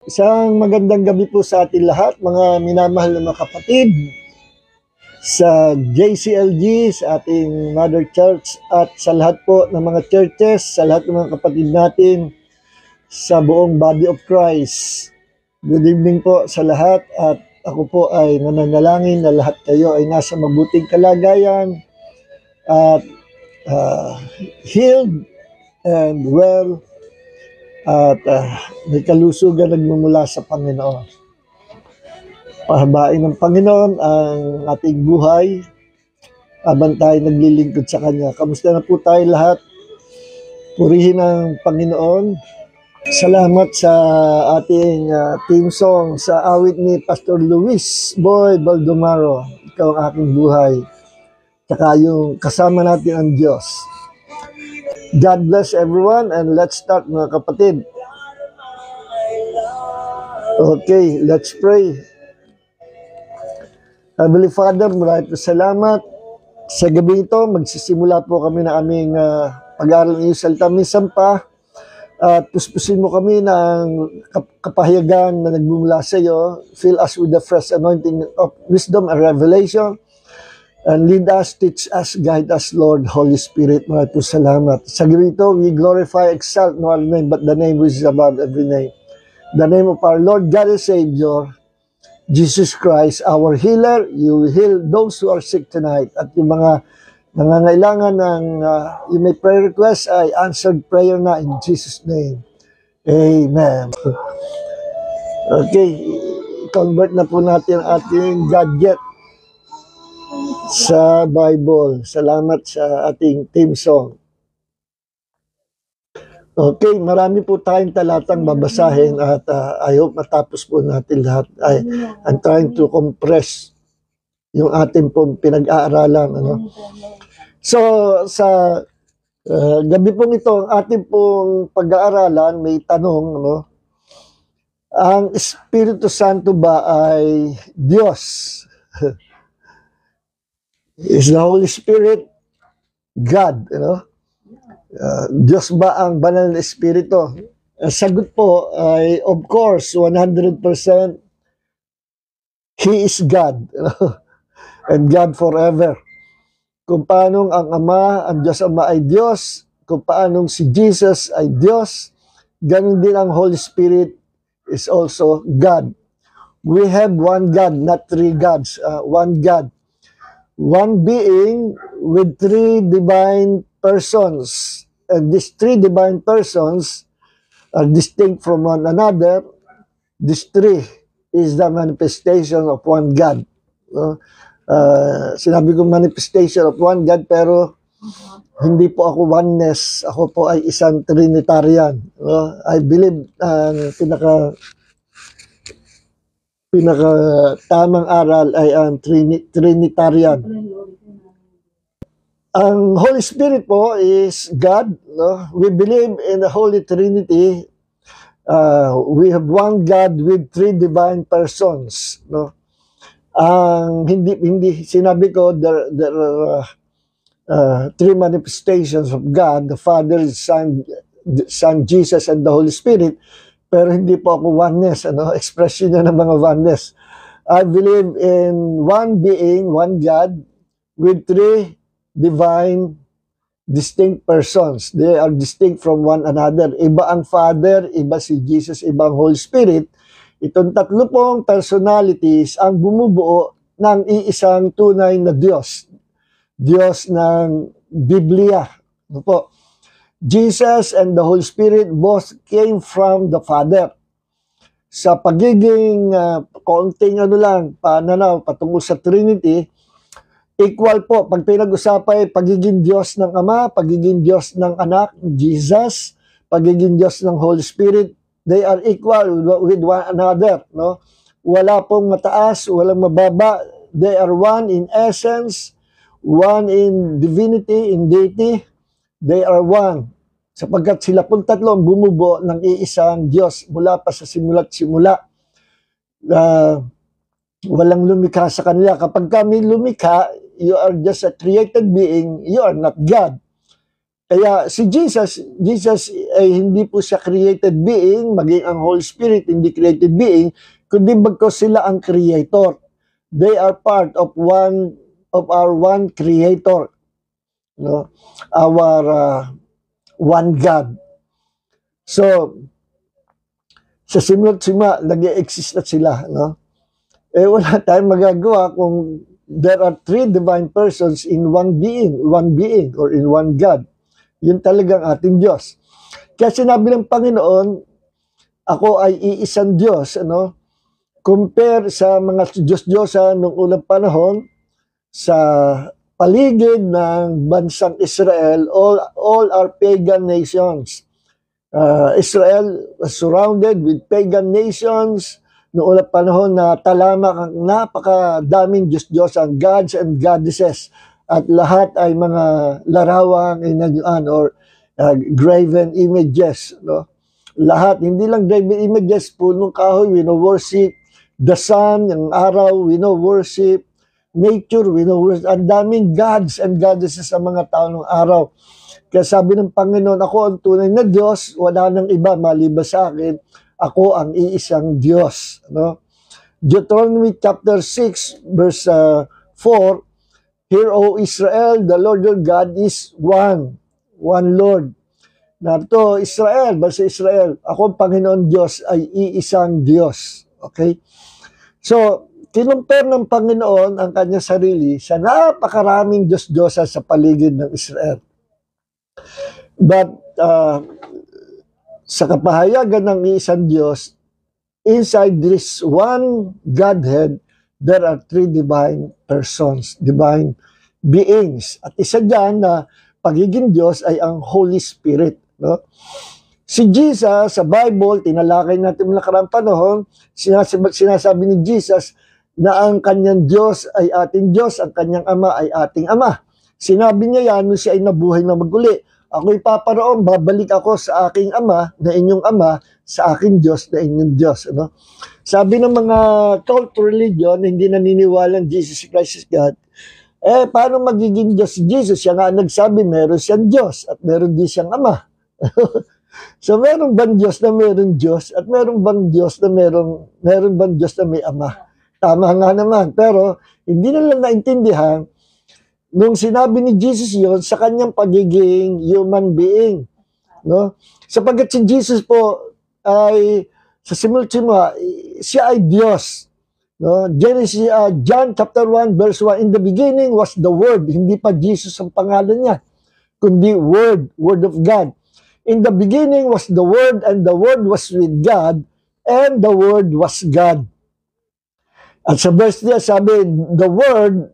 Isang magandang gabi po sa ating lahat, mga minamahal na mga kapatid sa JCLG, sa ating Mother Church at sa lahat po ng mga churches, sa lahat ng mga kapatid natin sa buong Body of Christ. Good evening po sa lahat at ako po ay nananalangin na lahat kayo ay nasa mabuting kalagayan at healed and well at may kalusugan nagmumula sa Panginoon. Pahabain ng Panginoon ang ating buhay habang tayo naglilingkod sa Kanya. Kamusta na po tayo lahat? Purihin ang Panginoon. Salamat sa ating team song sa awit ni Pastor Luis Boy Baldomaro. Ikaw ang aking buhay. Tsaka yung kasama natin ang Diyos. God bless everyone and let's start mga kapatid. Okay, let's pray. Heavenly Father, maraming salamat. Sa gabi ito, magsisimula po kami na aming pag-aaral ng iyong salita. Minsan pa, puspusin mo kami ng kapahayagan na nagmumula sa iyo. Fill us with the fresh anointing of wisdom and revelation. And lead us, teach us, guide us, Lord, Holy Spirit. Maraming salamat. Sa gabi ito, we glorify, exalt no other name but the name which is above every name. The name of our Lord God and Savior, Jesus Christ, our healer. You will heal those who are sick tonight. At yung mga nangangailangan ng yung may prayer request ay answered prayer na in Jesus' name. Amen. Okay, convert na po natin ating gadget sa Bible. Salamat sa ating team song. Okay, marami po tayong talatang babasahin at I hope matapos po natin lahat. I'm trying to compress yung ating pong pinag-aaralan. Ano? So, sa gabi pong ito, ang ating pong pag-aaralan, may tanong, ano? Ang Espiritu Santo ba ay Diyos? Is the Holy Spirit God? You know? Diyos ba ang banal na Espiritu? Sagot po ay, of course, 100% He is God. You know? And God forever. Kung paanong ang Ama, ang Diyos Ama ay Diyos, kung paanong si Jesus ay Diyos, ganun din ang Holy Spirit is also God. We have one God, not three gods. One God. One being with three divine persons. And these three divine persons are distinct from one another. These three is the manifestation of one God. Sinabi ko manifestation of one God, pero hindi po ako oneness. Ako po ay isang Trinitarian. I believe ang pinaka tamang aral ay ang Trinitarian. Ang Holy Spirit po is God. No? We believe in the Holy Trinity. We have one God with three divine persons. No? Hindi sinabi ko there are three manifestations of God, the Father, the Son Jesus, and the Holy Spirit. Pero hindi po ako oneness, expression niya ng mga oneness. I believe in one being, one God, with three divine, distinct persons. They are distinct from one another. Iba ang Father, iba si Jesus, iba ang Holy Spirit. Itong tatlo pong personalities ang bumubuo ng iisang tunay na Diyos. Diyos ng Biblia. Ano po? Jesus and the Holy Spirit both came from the Father. Sa pagiging kaunting pananaw patungkol sa Trinity, equal po. Pag pinag-usapay, pagiging Diyos ng Ama, pagiging Diyos ng Anak, Jesus, pagiging Diyos ng Holy Spirit, they are equal with one another. No? Wala pong mataas, walang mababa. They are one in essence, one in divinity, in deity. They are one. Sapagkat sila pong tatlo ang bumubuo ng iisang Diyos mula pa sa simula't simula. Walang lumikha sa kanila. Kapag kami lumikha, you are just a created being, you are not God. Kaya si Jesus ay hindi po siya created being, maging ang Holy Spirit hindi created being, kundi bagkus sila ang creator. They are part of our one creator, no? Our one God. So sa simula nag-exist na sila, no? Wala tayong magagawa kung there are three divine persons in one being or in one God. Yun talagang ating Diyos. Kaya sinabi ng Panginoon, ako ay iisang Diyos, ano? Compare sa mga Diyos-Diyosan noong unang panahon, sa paligid ng bansang Israel, all are pagan nations. Israel was surrounded with pagan nations noong unang panahon na talamak ang napakadaming Diyos-Diyosan, gods and goddesses. At lahat ay mga larawang or graven images, no? Lahat, hindi lang graven images, punong kahoy, worship the sun, ang araw, worship nature, worship. Ang daming gods and goddesses sa mga tao ng araw. Kaya sabi ng Panginoon, ako ang tunay na Diyos, wala nang iba maliban sa akin, ako ang iisang Diyos, no? Deuteronomy chapter 6 verse 4, Hear, O Israel, the Lord your God is one Lord. Narito, Israel, basta Israel, ako ang Panginoon Diyos ay iisang Diyos. Okay? So, kinumpare ng Panginoon ang kanyang sarili sa napakaraming Diyos-Diyosa sa paligid ng Israel. But, sa kapahayagan ng iisang Diyos, inside this one Godhead, there are three divine persons, divine beings. At isa dyan na pagiging Diyos ay ang Holy Spirit, no? Si Jesus, sa Bible, tinalakay natin mga nakaraang panahon, sinasabi ni Jesus na ang kanyang Diyos ay ating Diyos, ang kanyang Ama ay ating Ama. Sinabi niya yan nung siya ay nabuhay na maguli. Ako'y paparoon, babalik ako sa aking Ama, na inyong Ama, sa aking Diyos, na inyong Diyos. Ano? Sabi ng mga cult religion, hindi naniniwalang Jesus Christ is God, paano magiging Diyos si Jesus? Siya nga nagsabi, meron siyang Diyos at meron din siyang Ama. So, meron bang Diyos na meron Diyos at meron bang Diyos na meron bang Diyos na may Ama? Tama nga naman. Pero, hindi nila naintindihan nung sinabi ni Jesus yon sa kanyang pagiging human being. No? Sapagkat si Jesus po ay sa simula, siya ay Diyos. No? John chapter 1 verse 1, in the beginning was the Word. Hindi pa Jesus ang pangalan niya, kundi Word of God. In the beginning was the Word, and the Word was with God, and the Word was God. At sa verse niya, sabi, the Word,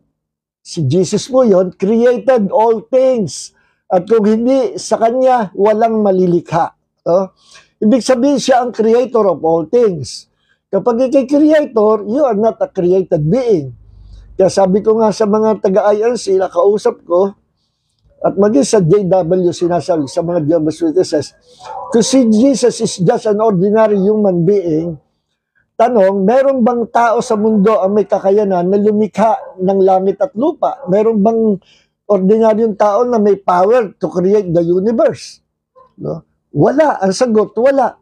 si Jesus po yon, created all things. At kung hindi sa Kanya, walang malilikha. No? Ibig sabihin siya ang creator of all things. Kapag ikay creator, you are not a created being. Kaya sabi ko nga sa mga taga-INC na kausap ko, at maging sa JW sinasabi sa mga Jehovah's Witnesses, kung si Jesus is just an ordinary human being, tanong, meron bang tao sa mundo ang may kakayanan na lumikha ng langit at lupa? Meron bang ordinaryong tao na may power to create the universe? No? Wala. Ang sagot, wala.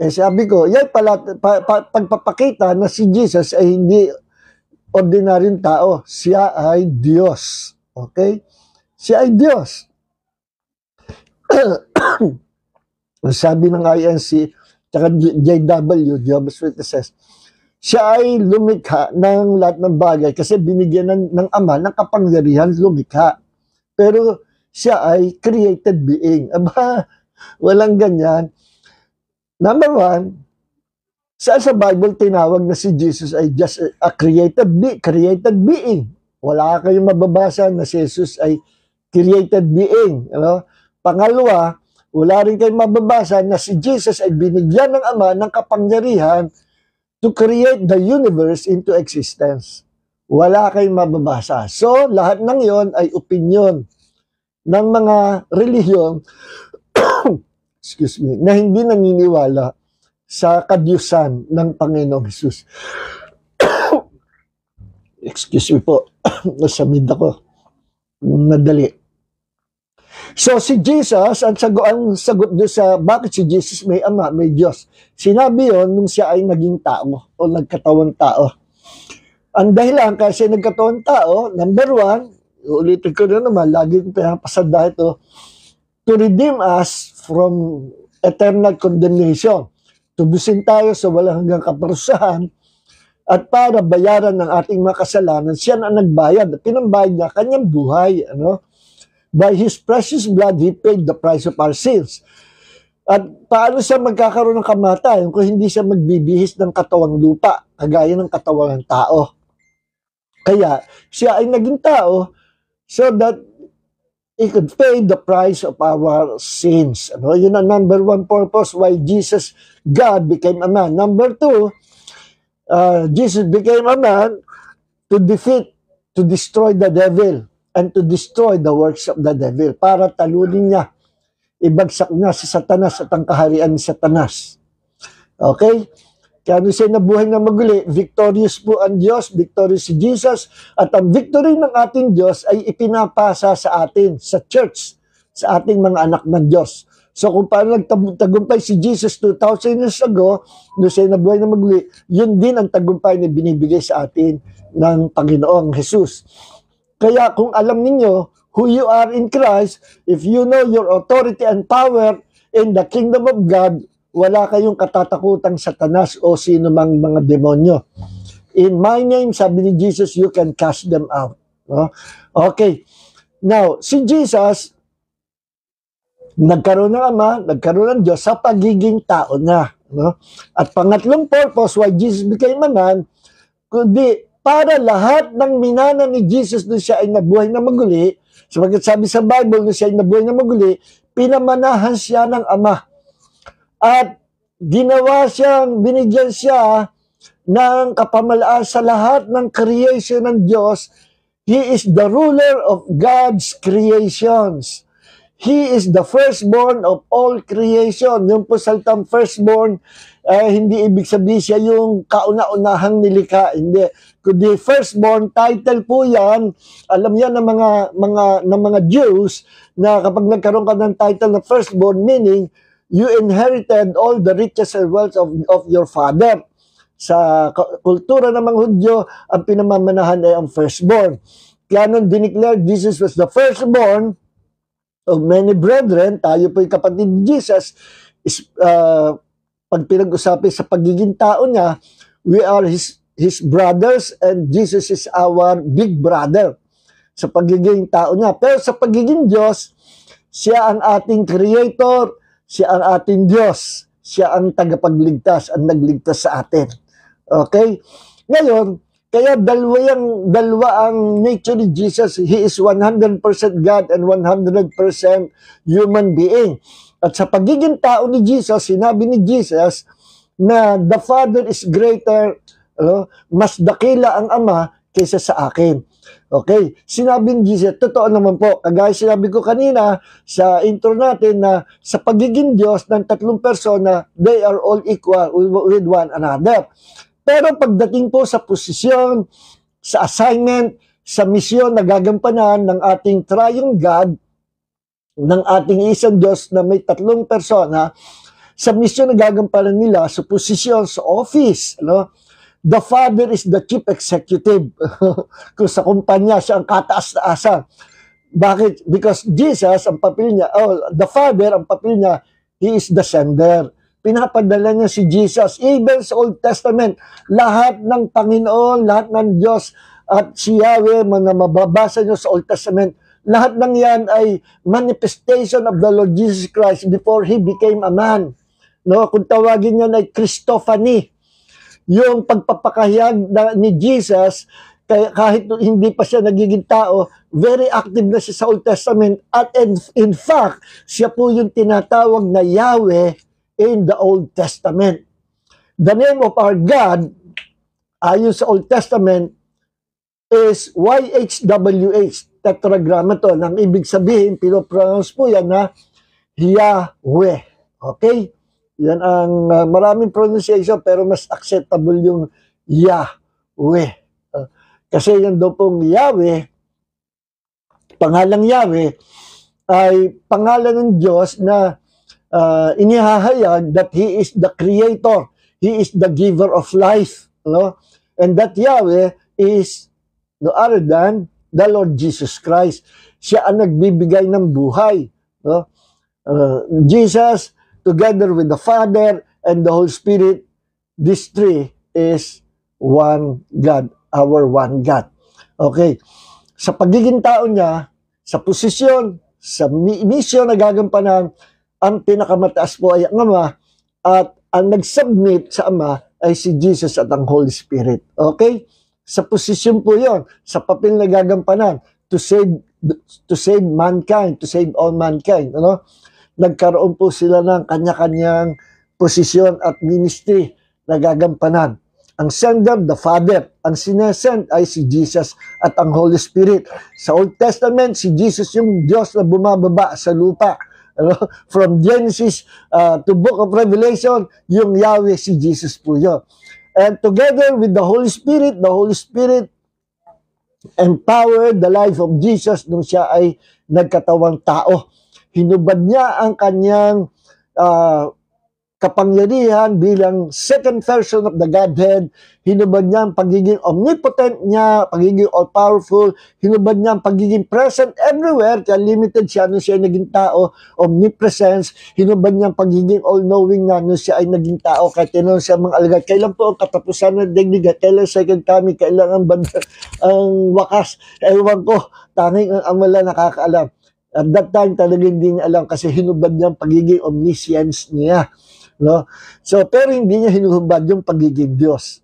Sabi ko, yan pala, pagpapakita na si Jesus ay hindi ordinaryong tao. Siya ay Diyos. Okay? Siya ay Diyos. Sabi ng INC, tsaka JW, Jehovah's Witnesses, siya ay lumikha ng lahat ng bagay kasi binigyan ng Ama ng kapangyarihan lumikha. Pero siya ay created being. Aba, walang ganyan. Number one, sa Bible tinawag na si Jesus ay just a created being. Wala kayong mababasa na si Jesus ay created being. Ano? Pangalawa, wala rin kayong mababasa na si Jesus ay binigyan ng Ama ng kapangyarihan to create the universe into existence. Wala kayong mababasa. So, lahat ng yon ay opinion ng mga relihiyon excuse me, na hindi naniniwala sa kadyusan ng Panginoong Hesus. Excuse me po, nasamid ako. Nadali. So si Jesus, ang sagot doon sa bakit si Jesus may Ama, may Diyos. Sinabi yon nung siya ay naging tao o nagkatawang tao. Ang dahilan kaya siya nagkatawang tao, number one, ulitin ko na naman, lagi ko pinapasada ito, to redeem us from eternal condemnation. Tubusin tayo sa walang hanggang kaparusahan at para bayaran ng ating mga kasalanan, siya na nagbayad. Pinambayad niya kanyang buhay. By His precious blood, He paid the price of our sins. At paano siya magkakaroon ng kamatayan kung hindi siya magbibihis ng katawang lupa, kagaya ng katawang ng tao? Kaya siya ay naging tao so that He could pay the price of our sins. Yun ang number one purpose why Jesus, God, became a man. Number two, Jesus became a man to defeat, to destroy the devil and to destroy the works of the devil, para talunin niya, ibagsak niya si Satanas at ang kaharian ni Satanas. Okay? Kaya nung siya nabuhay na maguli, victorious po ang Diyos, victorious si Jesus, at ang victory ng ating Diyos ay ipinapasa sa atin, sa church, sa ating mga anak ng Diyos. So kung paano nagtagumpay si Jesus 2,000 years ago, nung siya nabuhay na maguli, yun din ang tagumpay na binibigay sa atin ng Panginoong Jesus. Kaya kung alam ninyo who you are in Christ, if you know your authority and power in the kingdom of God, wala kayong katatakutang Satanas o sino mang mga demonyo. In my name, sabi ni Jesus, you can cast them out. Okay. Now, si Jesus, nagkaroon ng Ama, nagkaroon ng Diyos sa pagiging tao na. At pangatlong purpose why Jesus became a man, kundi para lahat ng minana ni Jesus nung siya ay nabuhay na maguli, sabagat sabi sa Bible, nung siya ay nabuhay na maguli, pinamanahan siya ng Ama. At binigyan siya ng kapamalaan sa lahat ng creation ng Diyos. He is the ruler of God's creations. He is the firstborn of all creation. Yung po salitang firstborn, hindi ibig sabihin siya yung kauna-unahang nilikha. Hindi. Kundi firstborn, title po yan. Alam yan ng mga Jews na kapag nagkaroon ka ng title na firstborn, meaning you inherited all the riches and wealth of your father. Sa kultura ng mga Hudyo, ang pinamamanahan ay ang firstborn. Kaya nung dineclare Jesus was the firstborn of many brethren, tayo po yung kapatid ni Jesus, pag pinag-usapin sa pagiging tao niya, we are his brothers and Jesus is our big brother sa pagiging tao niya. Pero sa pagiging Diyos, siya ang ating creator, siya ang ating Diyos, siya ang tagapagligtas, ang nagligtas sa atin. Okay? Ngayon, kaya dalawa ang nature ni Jesus. He is 100% God and 100% human being. At sa pagiging tao ni Jesus, sinabi ni Jesus na the Father is greater, mas dakila ang Ama kaysa sa akin. Okay? Sinabi ni Jesus, totoo naman po. Kagaya sinabi ko kanina sa intro natin na sa pagiging Diyos ng tatlong persona, they are all equal with one another. Pero pagdating po sa posisyon, sa assignment, sa misyon na gagampanan ng ating triune God, ng ating isang Diyos na may tatlong persona, sa misyon na gagampanan nila, sa posisyon, sa office, the Father is the chief executive. Kung sa kumpanya, siya ang kataas-taasan. Bakit? Because Jesus, ang papel niya, the Father, ang papel niya, He is the sender. Pinapadala niya si Jesus. Even sa Old Testament, lahat ng Panginoon, lahat ng Diyos at si Yahweh, na mababasa niyo sa Old Testament, lahat ng yan ay manifestation of the Lord Jesus Christ before He became a man. Kung tawagin niya ay Christophany, yung pagpapakahayag ni Jesus, kahit hindi pa siya nagiging tao, very active na siya sa Old Testament. At in fact, siya po yung tinatawag na Yahweh in the Old Testament. The name of our God, ayon sa Old Testament, is YHWH, tetragrammaton. Ang ibig sabihin, pinopronounce po yan na Yahweh. Okay? Yan ang maraming pronunciation, pero mas acceptable yung Yahweh. Kasi yan daw pong Yahweh, pangalang Yahweh, ay pangalan ng Diyos na inihahayag that He is the Creator. He is the giver of life. No? And that Yahweh is no other than the Lord Jesus Christ. Siya ang nagbibigay ng buhay. No? Jesus, together with the Father and the Holy Spirit, these three is one God, our one God. Okay. Sa pagiging tao niya, sa posisyon, sa misyon na gagampanan, ang pinakamataas po ay ang Ama, at ang nag-submit sa Ama ay si Jesus at ang Holy Spirit. Okay? Sa posisyon po yon, sa papel na gagampanan, to save mankind, to save all mankind. Ano? Nagkaroon po sila ng kanya-kanyang posisyon at ministry na gagampanan. Ang sender, the Father. Ang sinesend ay si Jesus at ang Holy Spirit. Sa Old Testament, si Jesus yung Diyos na bumababa sa lupa. From Genesis to Book of Revelation, yung Yahweh, si Jesus po yun. And together with the Holy Spirit empowered the life of Jesus nung siya ay nagkatawang tao. Hinubad niya ang kanyang kapangyarihan bilang second person of the Godhead. Hinubad niya ang pagiging omnipotent niya, pagiging all-powerful. Hinubad niya ang pagiging present everywhere. Kaya limited siya nung siya ay naging tao, omnipresence. Hinubad niya ang pagiging all-knowing niya nung siya ay naging tao. Kaya tinanong siya mga alagad, kailan po ang katapusan ng daigdig? Kailan second coming? Kailan ang wakas? Ewan ko, tanging ang wala nakakaalam. At that time talaga hindi niya alam kasi hinubad niya ang pagiging omniscience niya. No? So, pero hindi niya hinuhubad yung pagiging Diyos.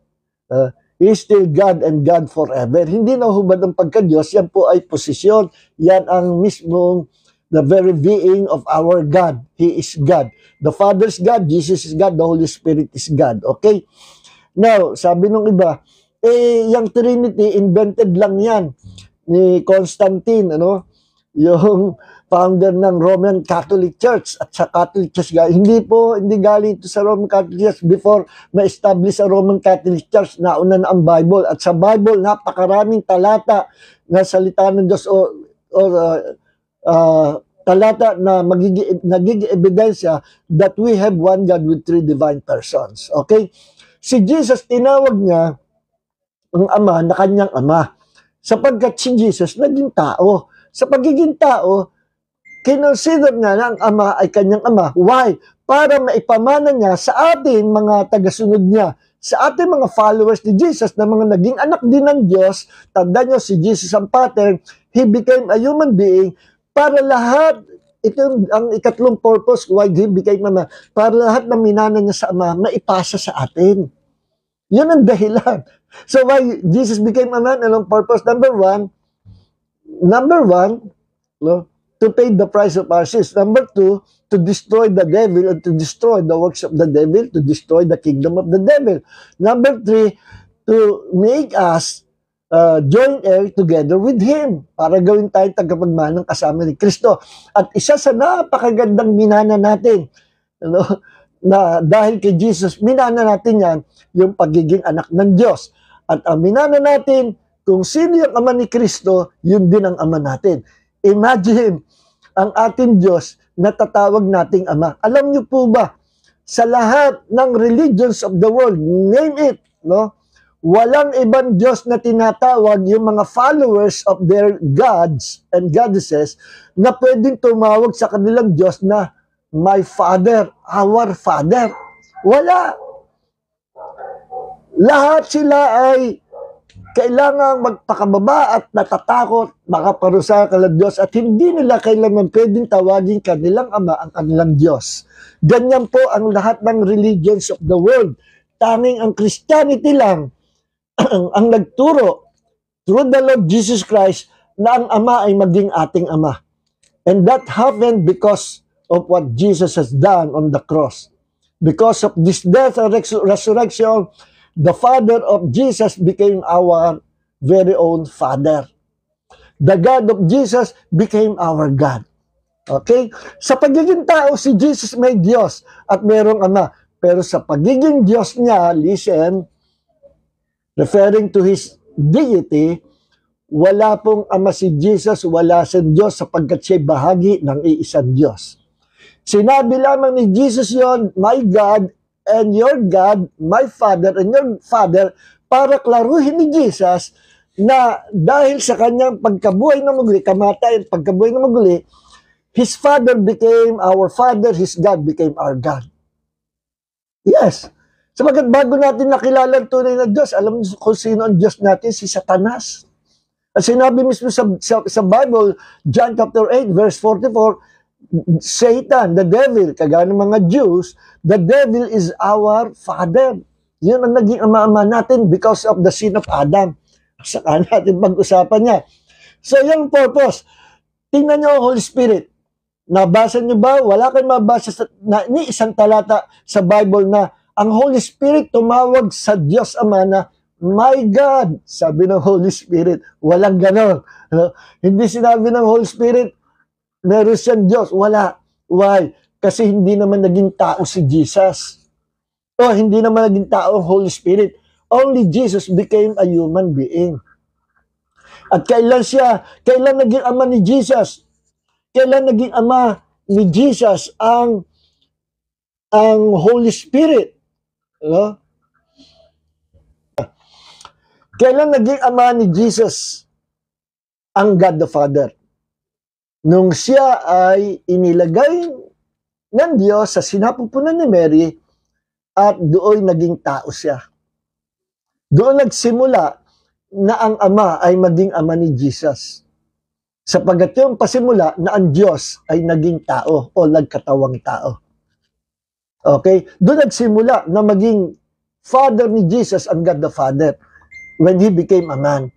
He is still God and God forever. Hindi nahuhubad ang pagka-Diyos. Yan po ay posisyon. Yan ang mismong the very being of our God. He is God. The Father is God, Jesus is God, the Holy Spirit is God. Okay? Now, sabi nung iba, yung Trinity, invented lang yan ni Constantine, ano? Yung founder ng Roman Catholic Church at sa Catholic Church. Hindi galing ito sa Roman Catholic Church. Before ma-establish sa Roman Catholic Church, nauna na ang Bible. At sa Bible, napakaraming talata na salita ng Diyos o talata na nagiging ebidensya that we have one God with three divine persons. Okay? Si Jesus, tinawag niya ang Ama na kanyang Ama. Sapagkat si Jesus naging tao. Sa pagiging tao, kinonsider niya na ang Ama ay kanyang Ama. Why? Para maipamana niya sa ating mga tagasunod niya, sa ating mga followers ni Jesus na mga naging anak din ng Diyos. Tandaan niyo, si Jesus ang pattern. He became a human being para lahat, ito ang ikatlong purpose why He became Ama, para lahat na minana niya sa Ama, maipasa sa atin. Yun ang dahilan. So why Jesus became a man? Anong purpose? Number one, no, to pay the price of our sins. Number two, to destroy the devil and to destroy the works of the devil, to destroy the kingdom of the devil. Number three, to make us join heir together with Him para gawin tayong tagapagmanang kasama ni Kristo. At isa sa napakagandang minana natin, ano, na dahil kay Jesus, minana natin yan, yung pagiging anak ng Diyos. At ang minana natin, kung sino yung Ama ni Kristo, yun din ang Ama natin. Imagine, ang ating Diyos na tatawag nating Ama. Alam niyo po ba, sa lahat ng religions of the world, name it, no? Walang ibang Diyos na tinatawag yung mga followers of their gods and goddesses na pwedeng tumawag sa kanilang Diyos na my Father, our Father. Wala. Lahat sila ay kailangang magpakababa at natatakot, makaparusa kay Diyos at hindi nila kailangan pwedeng tawagin kanilang Ama ang kanilang Diyos. Ganyan po ang lahat ng religions of the world. Tanging ang Christianity lang ang nagturo through the Lord Jesus Christ na ang Ama ay maging ating Ama. And that happened because of what Jesus has done on the cross. Because of this death and resurrection, the Father of Jesus became our very own Father. The God of Jesus became our God. Okay? Sa pagiging tao, si Jesus may Diyos at mayroong Ama. Pero sa pagiging Diyos niya, listen, referring to His deity, wala pong ama si Jesus, wala si Diyos sapagkat siya'y bahagi ng iisang Diyos. Sinabi lamang ni Jesus yon, my God and your God, my Father and your Father, para klaruhin ni Jesus na dahil sa kanyang pagkabuhay na muli, kamatayan, pagkabuhay na muli, His Father became our Father, His God became our God. Yes. Sabagat bago natin nakilala ang tunay na Diyos, alam mo kung sino ang Diyos natin? Si Satanas. At sinabi mismo sa Bible, John chapter 8, verse 44, Satan, the devil, kagaya ng mga Jews, the devil is our father. Yun ang naging ama-ama natin because of the sin of Adam. Saka natin pag-usapan niya. So, yung purpose. Tingnan niyo ang Holy Spirit. Nabasa niyo ba? Wala kayong mabasa ni isang talata sa Bible na ang Holy Spirit tumawag sa Diyos Ama na, my God, sabi ng Holy Spirit. Walang ganon. Hindi sinabi ng Holy Spirit, meron siyang Diyos. Wala. Why? Kasi hindi naman naging tao si Jesus. O hindi naman naging tao ang Holy Spirit. Only Jesus became a human being. At kailan naging ama ni Jesus? Kailan naging ama ni Jesus ang Holy Spirit? No? Kailan naging ama ni Jesus ang God the Father? Nung siya ay inilagay ng Diyos sa sinapupunan ni Mary at doon naging tao siya. Doon nagsimula na ang ama ay maging ama ni Jesus. Sapagat yung pasimula na ang Diyos ay naging tao o nagkatawang tao. Okay? Doon nagsimula na maging Father ni Jesus ang God the Father when He became a man.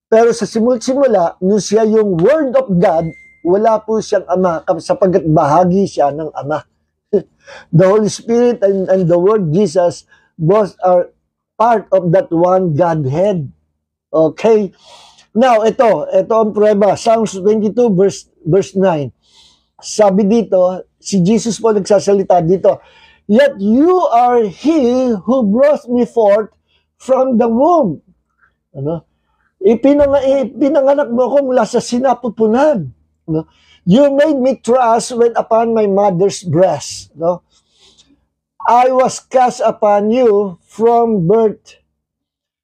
Pero sa simula, nung siya yung Word of God, wala po siyang ama sapagat bahagi siya ng ama. The Holy Spirit and the Word Jesus both are part of that one Godhead. Okay? Now, ito ang prueba. Psalms 22 verse 9. Sabi dito, si Jesus po nagsasalita dito, yet you are He who brought me forth from the womb. Ano? Ipinanganak mo ako mula sa sinapupunan. No? You made me trust when upon my mother's breast. No? I was cast upon you from birth.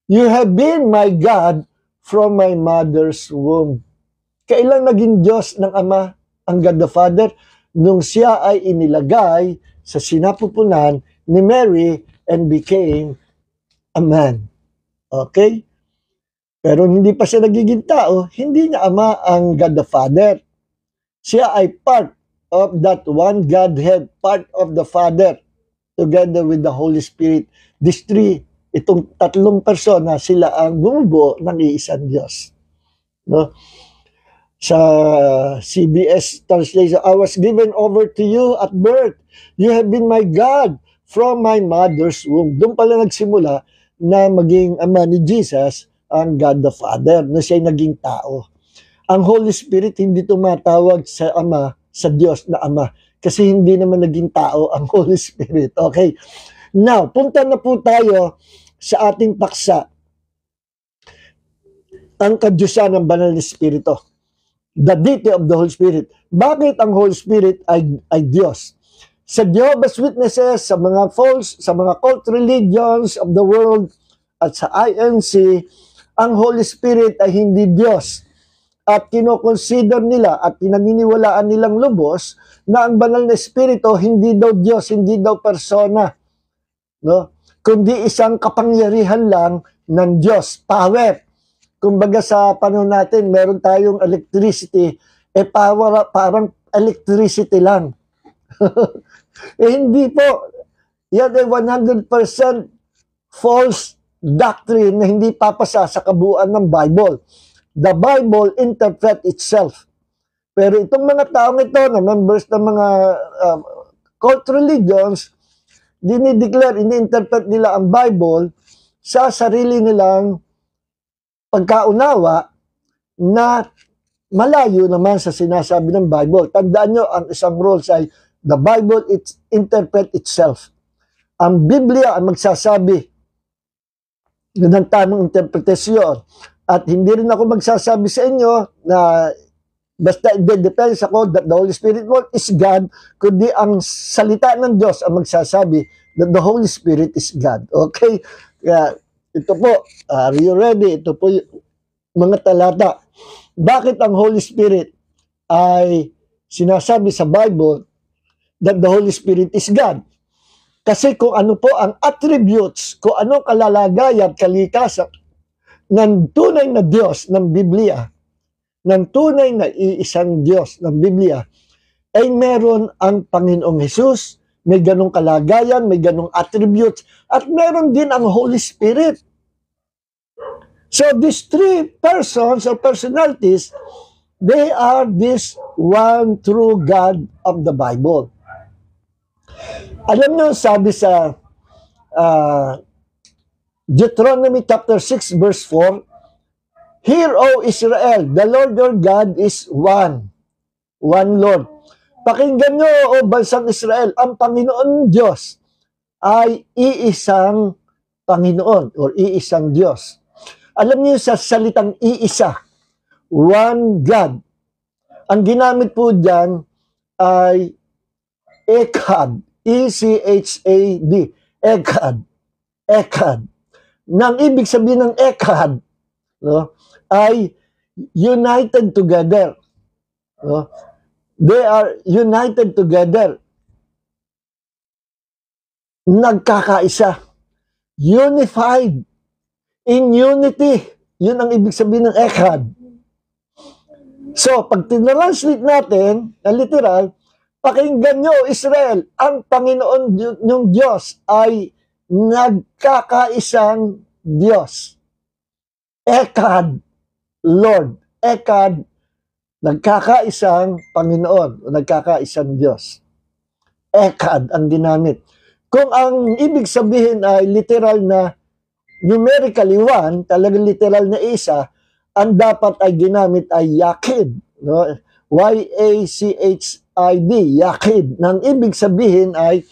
You have been my God from my mother's womb. Kailan naging Diyos ng Ama ang God the Father? Nung siya ay inilagay sa sinapupunan ni Mary and became a man. Okay? Pero hindi pa siya nagiging tao, hindi niya ama ang God the Father. Siya ay part of that one Godhead, part of the Father, together with the Holy Spirit. These three, itong tatlong persona, sila ang bumubuo ng iisang Diyos. No? Sa CBS translation, I was given over to you at birth. You have been my God from my mother's womb. Doon pala nagsimula na maging ama ni Jesus ang God the Father, na siya'y naging tao. Ang Holy Spirit hindi tumatawag sa Ama, sa Diyos na Ama, kasi hindi naman naging tao ang Holy Spirit. Okay? Now, punta na po tayo sa ating paksa. Ang kadyusan ng banal na Espiritu. The deity of the Holy Spirit. Bakit ang Holy Spirit ay Diyos? Sa Jehovah's Witnesses, sa mga false, sa mga cult religions of the world, at sa INC, ang Holy Spirit ay hindi Diyos. At kinoconsider nila at pinaniniwalaan nilang lubos na ang banal na Espiritu hindi daw Diyos, hindi daw persona. No? Kundi isang kapangyarihan lang ng Diyos, power. Kumbaga sa panahon natin, meron tayong electricity, power, parang electricity lang. Hindi po. Yan ay 100% false doctrine na hindi papasa sa kabuuan ng Bible. The Bible interpret itself. Pero itong mga taong ito na members ng mga cult religions, dinideclare, ini-interpret nila ang Bible sa sarili nilang pagkaunawa na malayo naman sa sinasabi ng Bible. Tandaan nyo, ang isang rules ay the Bible interpret itself. Ang Biblia ang magsasabi ng tamang interpretasyon. At hindi rin ako magsasabi sa inyo na basta depends ako that the Holy Spirit is God, kundi ang salita ng Diyos ang magsasabi that the Holy Spirit is God. Okay? Kaya ito po, are you ready? Ito po yung mga talata. Bakit ang Holy Spirit ay sinasabi sa Bible that the Holy Spirit is God? Kasi kung ano po ang attributes, kung ano kalalagayan, kalikasan ng tunay na Diyos ng Biblia, ng tunay na iisang Diyos ng Biblia, ay meron ang Panginoong Hesus, may ganong kalagayan, may ganong attributes, at meron din ang Holy Spirit. So these three persons or personalities, they are this one true God of the Bible. Alam niyo, sabi sa Deuteronomy chapter 6 verse 4, Hear, O Israel, the Lord your God is one. One Lord. Pakinggan nyo, O bansang Israel, ang Panginoon Diyos ay iisang Panginoon or iisang Diyos. Alam niyo sa salitang iisa, one God. Ang ginamit po dyan ay Echad. E-C-H-A-D. Echad. Echad. Nang ibig sabihin ng Echad, no, ay united together. No? They are united together. Nagkakaisa. Unified. In unity. Yun ang ibig sabihin ng Echad. So, pag tinranslate natin, na literal, pakinggan nyo, Israel, ang Panginoon yung Diyos ay nagkakaisang Diyos. Echad, Lord. Echad, nagkakaisang Panginoon, o nagkakaisang Diyos. Echad ang ginamit. Kung ang ibig sabihin ay literal na numerically one, talagang literal na isa, ang dapat ay ginamit ay Yachid. No? Y-A-C-H-I-D, Yachid. Nang ibig sabihin ay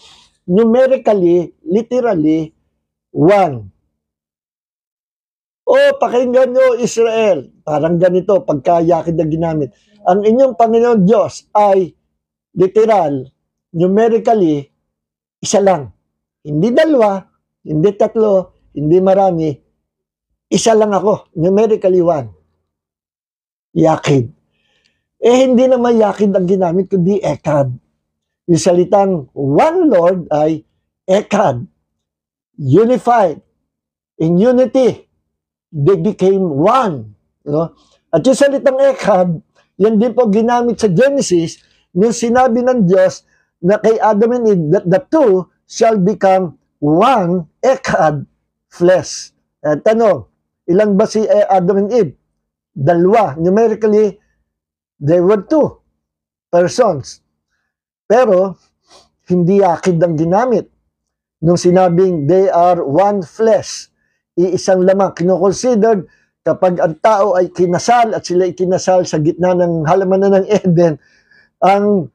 numerically, literally, one. O, pakinggan nyo, Israel. Parang ganito, pagka Yachid na ginamit. Ang inyong Panginoon Diyos ay literal, numerically, isa lang. Hindi dalawa, hindi tatlo, hindi marami. Isa lang ako, numerically one. Yachid. Hindi naman Yachid ang ginamit, kundi Echad. Yung salitang one Lord ay Echad. Unified. In unity. They became one. No? At yung salitang Echad, yan din po ginamit sa Genesis, nung sinabi ng Diyos na kay Adam and Eve that the two shall become one Echad flesh. Tanong, ilan ba si Adam and Eve? Dalawa. Numerically, they were two persons. Pero, hindi Yachid ang ginamit. Nung sinabing they are one flesh, iisang lamang, kinoconsidered kapag ang tao ay kinasal at sila ay kinasal sa gitna ng halamanan ng Eden, ang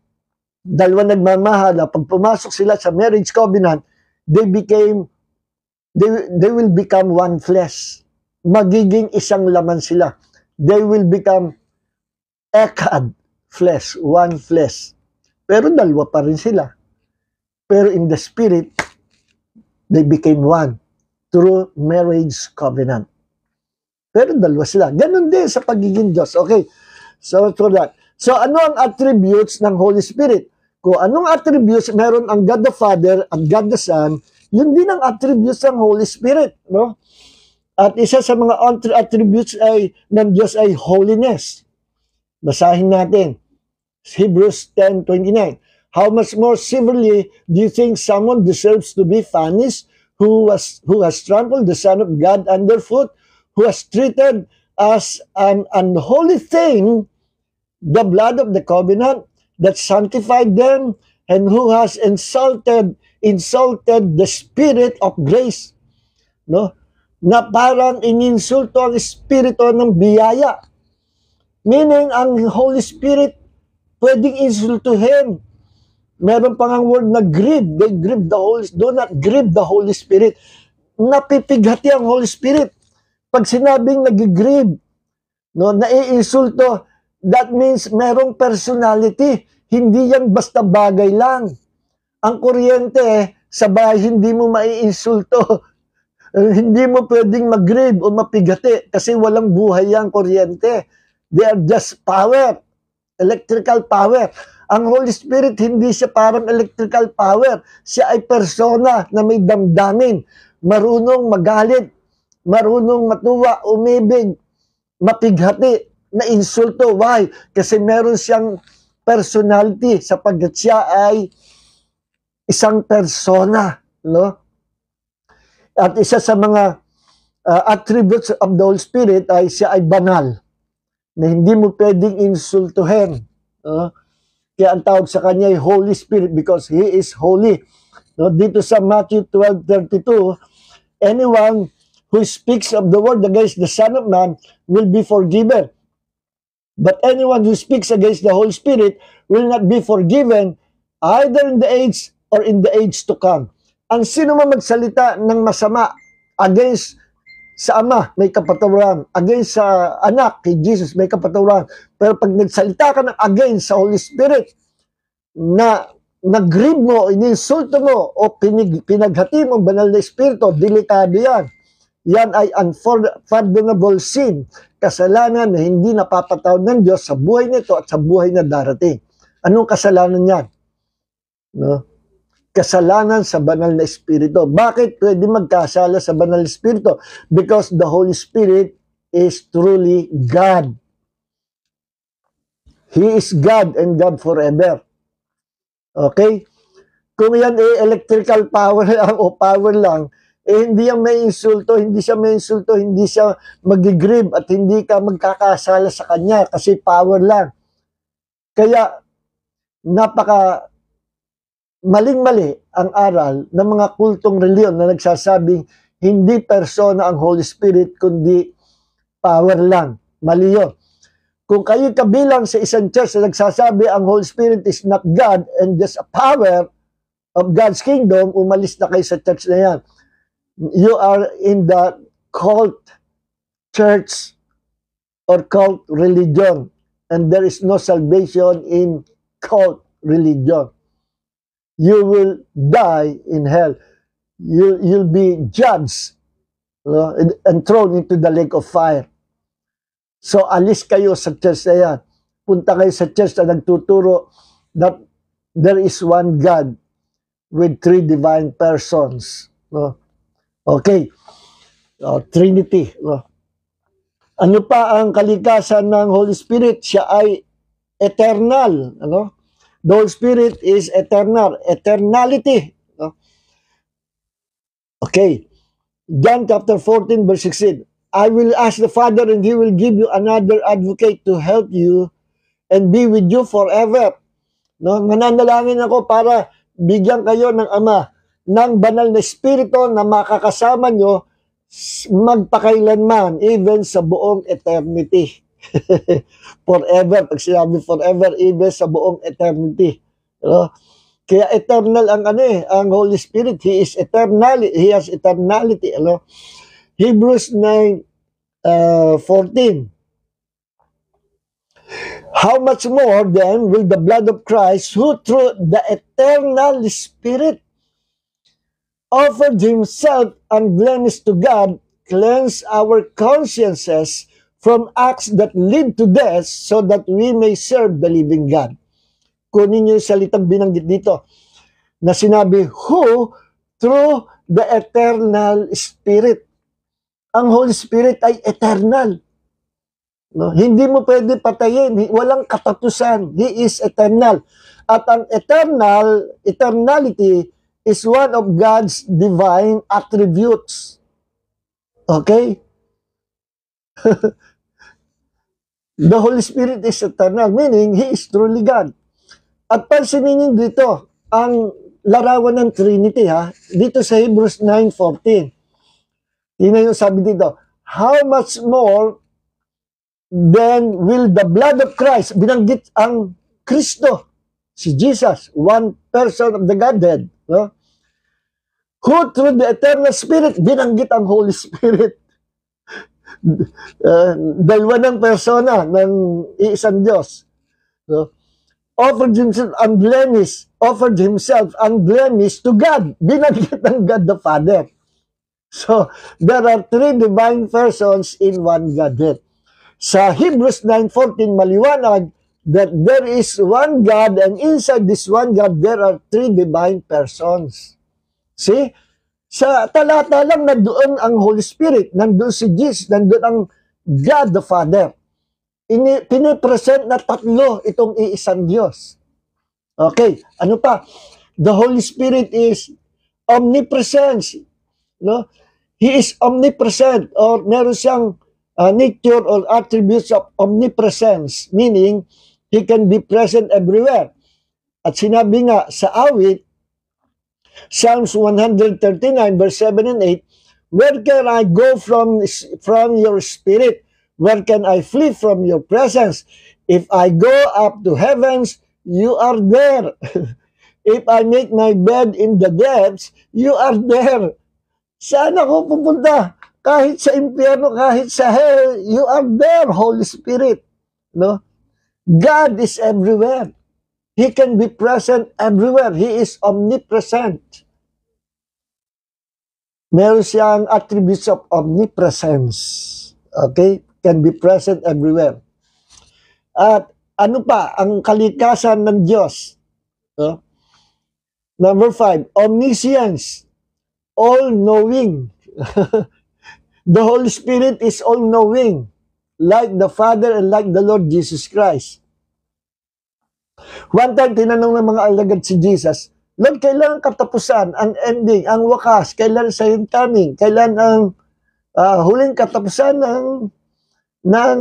dalawa nagmamahala, pag pumasok sila sa marriage covenant, they will become one flesh. Magiging isang laman sila. They will become Echad flesh, one flesh. Pero dalawa pa rin sila. Pero in the spirit, they became one through marriage covenant. Pero dalawa sila. Ganon din sa pagiging Diyos. Okay. So, for that. So, ano ang attributes ng Holy Spirit? Kung anong attributes, meron ang God the Father at God the Son, yun din ang attributes ng Holy Spirit. No? At isa sa mga attributes ay, ng Diyos ay holiness. Basahin natin. Hebrews 10:29. How much more severely do you think someone deserves to be punished who has trampled the Son of God underfoot, who has treated as an unholy thing the blood of the covenant that sanctified them, and who has insulted the Spirit of grace? No? Na parang ininsulto ang Espiritu ng biyaya. Meaning, ang Holy Spirit pwedeng insultuhin. Meron pang ang word na grieve. They grieve the Holy Spirit. Do not grieve the Holy Spirit. Napipighati ang Holy Spirit. Pag sinabing nag-grieve, no, naiinsulto, that means merong personality. Hindi yan basta bagay lang. Ang kuryente sa bahay, hindi mo maiinsulto. Hindi mo pwedeng mag-grieve o mapigati kasi walang buhay yang kuryente. They are just power, electrical power. Ang Holy Spirit, hindi siya parang electrical power. Siya ay persona na may damdamin, marunong magalit, marunong matuwa, umibig, mapighati, na insulto. Why? Kasi meron siyang personality sapagkat siya ay isang persona, no? At isa sa mga attributes of the Holy Spirit ay siya ay banal, na hindi mo pwedeng insultuhin. Kaya ang tawag sa kanya ay Holy Spirit because He is holy. No? Dito sa Matthew 12:32, anyone who speaks of the word against the Son of Man will be forgiven. But anyone who speaks against the Holy Spirit will not be forgiven either in the age or in the age to come. Ang sino man magsalita ng masama against sa Ama, may kapatawaran. Against sa anak, kay Jesus, may kapatawaran. Pero pag nagsalita ka ng against sa Holy Spirit, na nag-grieve mo, ininsulto mo, o pinaghati mo banal na Espiritu, delikado yan. Yan ay unpardonable sin. Kasalanan na hindi napapatawad ng Diyos sa buhay nito at sa buhay na darating. Anong kasalanan yan? No? Kasalanan sa banal na Espiritu. Bakit pwede magkasala sa banal na Espiritu? Because the Holy Spirit is truly God. He is God and God forever. Okay? Kung yan electrical power lang o power lang, hindi yan may insulto, hindi siya may insulto, hindi siya mag-grieve at hindi ka magkakasala sa kanya kasi power lang. Kaya, maling-mali ang aral ng mga kultong reliyon na nagsasabing hindi persona ang Holy Spirit kundi power lang. Mali yun. Kung kayo kabilang sa isang church na nagsasabi ang Holy Spirit is not God and just a power of God's kingdom, umalis na kayo sa church na yan. You are in the cult church or cult religion and there is no salvation in cult religion. You will die in hell. You'll be judged, and thrown into the lake of fire. So, alis kayo sa church na yan. Punta kayo sa church na nagtuturo that there is one God with three divine persons. No? Okay. Trinity. No? Ano pa ang kalikasan ng Holy Spirit? Siya ay eternal. Ano? The Holy Spirit is eternal. Eternality. No? Okay. John chapter 14 verse 16. I will ask the Father and He will give you another advocate to help you and be with you forever. No? Mananalangin ako para bigyan kayo ng Ama ng banal na Espiritu na makakasama nyo magpakailanman, even sa buong eternity. Forever, pag sinabi forever, even sa buong eternity. Kaya eternal ang ang Holy Spirit. He is eternal. He has eternality. Hebrews 9:14. How much more then will the blood of Christ, who through the eternal Spirit offered Himself unblemished to God, cleanse our consciences from acts that lead to death so that we may serve the living God. Kunin niyo yung salitang binanggit dito na sinabi, who through the eternal Spirit. Ang Holy Spirit ay eternal. No? Hindi mo pwede patayin. Walang katapusan. He is eternal. At ang eternality is one of God's divine attributes. Okay? The Holy Spirit is eternal, meaning He is truly God. At pansinin niyo dito, ang larawan ng Trinity, dito sa Hebrews 9:14. Tingnan yung sabi dito, how much more then will the blood of Christ, binanggit ang Kristo, si Jesus, one person of the Godhead, no? Who through the eternal Spirit, binanggit ang Holy Spirit. Dalawa ng persona ng iisang Diyos. No? Offered himself unblemished to God. Binanggit ng God the Father. So, there are three divine persons in one Godhead. Sa Hebrews 9:14, maliwanag that there is one God and inside this one God, there are three divine persons. See? Sa talata lang, nandoon ang Holy Spirit, nandoon si Jesus, nandoon ang God the Father. Pinipresent na tatlo itong iisang Diyos. Okay, ano pa? The Holy Spirit is omnipresence. No? He is omnipresent or meron siyang nature or attributes of omnipresence, meaning He can be present everywhere. At sinabi nga sa awit, Psalms 139 verse 7 and 8, where can I go from your spirit? Where can I flee from your presence? If I go up to heavens, you are there. If I make my bed in the depths, you are there. Saan ako pupunta? Kahit sa impyerno, kahit sa hell, you are there, Holy Spirit. No? God is everywhere. He can be present everywhere. He is omnipresent. Meron siyang attributes of omnipresence. Okay? Can be present everywhere. At ano pa? Ang kalikasan ng Diyos. No? Number 5, omniscience. All-knowing. The Holy Spirit is all-knowing. Like the Father and like the Lord Jesus Christ. One time, tinanong ng mga alagad si Jesus, Lord, kailan ang katapusan, ang ending, ang wakas, kailan sa coming, kailan ang huling katapusan ng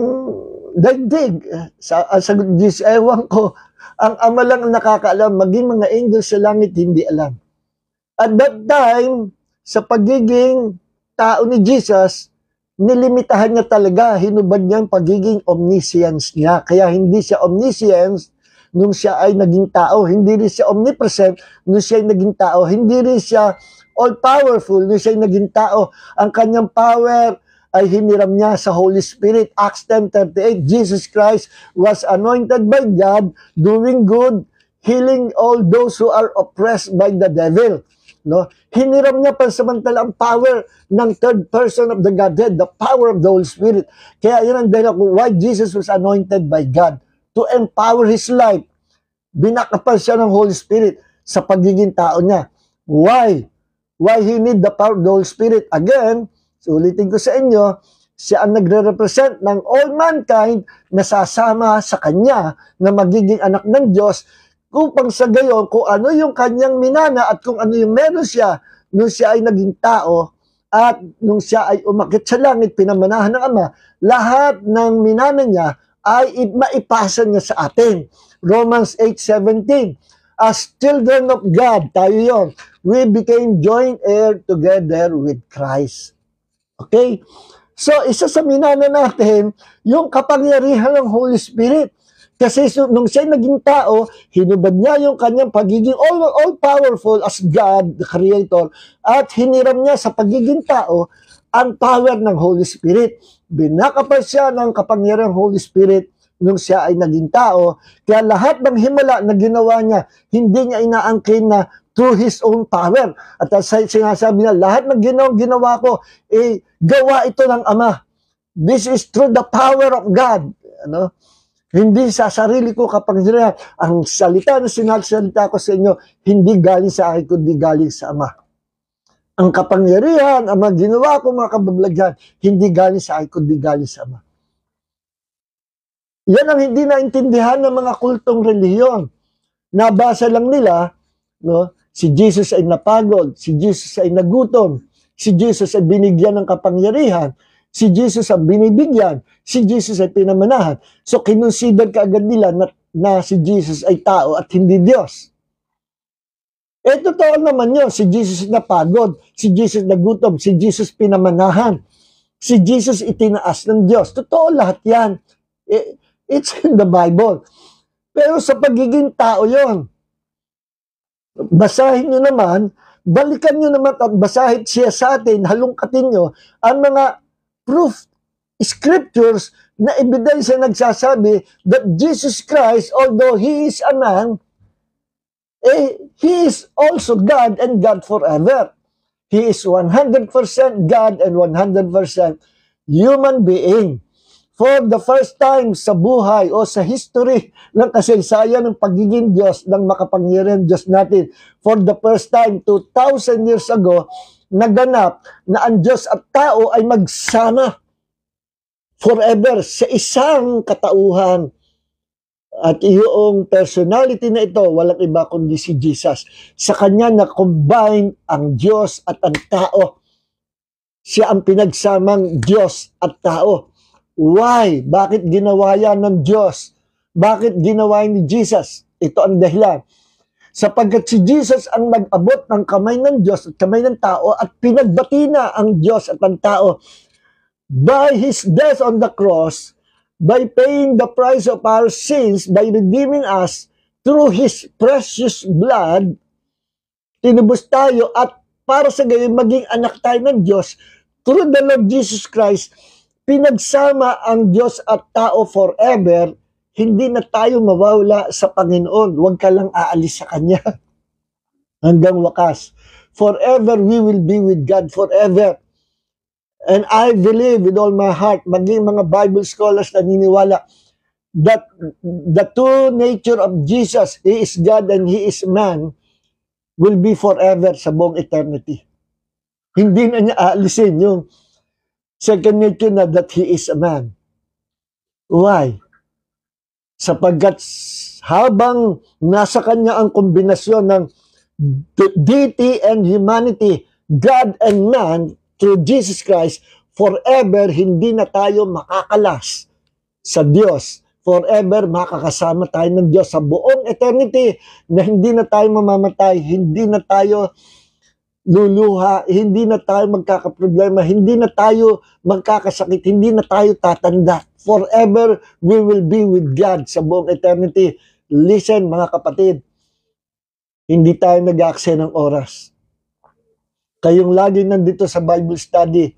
daigdig? Sagot ni Jesus, ewan ko, ang Ama lang ang nakakaalam, maging mga angels sa langit, hindi alam. At that time, sa pagiging tao ni Jesus, nilimitahan niya talaga, hinubad niya ang pagiging omniscience niya. Kaya hindi siya omniscience nung siya ay naging tao. Hindi rin siya omnipresent nung siya ay naging tao. Hindi rin siya all-powerful nung siya ay naging tao. Ang kanyang power ay hiniram niya sa Holy Spirit. Acts 10:38, Jesus Christ was anointed by God, doing good, healing all those who are oppressed by the devil. No? Hiniram niya pansamantala ang power ng third person of the Godhead, the power of the Holy Spirit. Kaya yun ang dahilan kung why Jesus was anointed by God, to empower His life. Binakapal siya ng Holy Spirit sa pagiging tao niya. Why? Why He need the power of the Holy Spirit? Again, ulitin ko sa inyo, siya ang nagre-represent ng all mankind na sasama sa Kanya na magiging anak ng Diyos, upang sa gayon, kung ano yung kanyang minana at kung ano yung meron siya nung siya ay naging tao at nung siya ay umakit sa langit, pinamanahan ng Ama, lahat ng minana niya ay maipasa niya sa atin. Romans 8:17, as children of God, tayo yon, we became joint heir together with Christ. Okay? So, isa sa minana natin, yung kapangyarihan ng Holy Spirit. Kasi nung siya naging tao, hinubad niya yung kanyang pagiging all-powerful as God, the Creator, at hiniram niya sa pagiging tao ang power ng Holy Spirit. Binakapal siya ng kapangyarihang Holy Spirit nung siya ay naging tao. Kaya lahat ng himala na ginawa niya, hindi niya inaangkin na through His own power. At sinasabi niya, lahat ng ginawa ko, gawa ito ng Ama. This is through the power of God. Ano? Hindi sa sarili ko kapangyarihan. Ang salita na sinasalita ko sa inyo, hindi galing sa akin, kundi galing sa Ama. Ang kapangyarihan, ang mga ginawa ko, mga kabablagyan, hindi galing sa akin, kundi galing sa Ama. Yan ang hindi naintindihan ng mga kultong relihiyon. Nabasa lang nila, no, si Jesus ay napagod, si Jesus ay nagutom, si Jesus ay binigyan ng kapangyarihan, si Jesus ang binibigyan, si Jesus ay pinamanahan. So, kinonsider kaagad nila na si Jesus ay tao at hindi Diyos. Totoo naman yun. Si Jesus napagod, si Jesus nagutom, si Jesus pinamanahan, si Jesus itinaas ng Diyos. Totoo lahat yan. It's in the Bible. Pero sa pagiging tao yon, basahin nyo naman, balikan nyo naman at basahin siya sa atin, halungkatin nyo ang mga proof scriptures na ebidensya nagsasabi that Jesus Christ, although He is a man, He is also God and God forever. He is 100% God and 100% human being. For the first time sa buhay o sa history ng kasaysayan ng pagiging Diyos, ng makapangyarihan Diyos natin, for the first time 2,000 years ago, naganap na ang Diyos at tao ay magsama forever sa isang katauhan. At yung personality na ito, walang iba kundi si Jesus. Sa kanya na-combine ang Diyos at ang tao. Siya ang pinagsamang Diyos at tao. Why? Bakit ginawa yan ng Diyos? Bakit ginawa ni Jesus? Ito ang dahilan. Sapagkat si Jesus ang nag-abot ng kamay ng Diyos at kamay ng tao at pinagbati na ang Diyos at ang tao. By His death on the cross, by paying the price of our sins, by redeeming us through His precious blood, tinubos tayo at para sa gayon maging anak tayo ng Diyos. Through the Lord Jesus Christ, pinagsama ang Diyos at tao forever. Hindi na tayo mawawala sa Panginoon. Huwag ka lang aalis sa Kanya. Hanggang wakas. Forever we will be with God forever. And I believe with all my heart, maging mga Bible scholars naniniwala that the true nature of Jesus, He is God and He is man, will be forever sa buong eternity. Hindi na niya aalisin yung second nature na that He is a man. Why? Sapagkat habang nasa Kanya ang kombinasyon ng deity and humanity, God and man, through Jesus Christ, forever hindi na tayo makakalas sa Diyos. Forever makakasama tayo ng Diyos sa buong eternity na hindi na tayo mamamatay, hindi na tayo luluha, hindi na tayo magkakaproblema, hindi na tayo magkakasakit, hindi na tayo tatanda. Forever we will be with God sa buong eternity. Listen mga kapatid, hindi tayo nag-aaksaya ng oras. Kayong lagi nandito sa Bible study,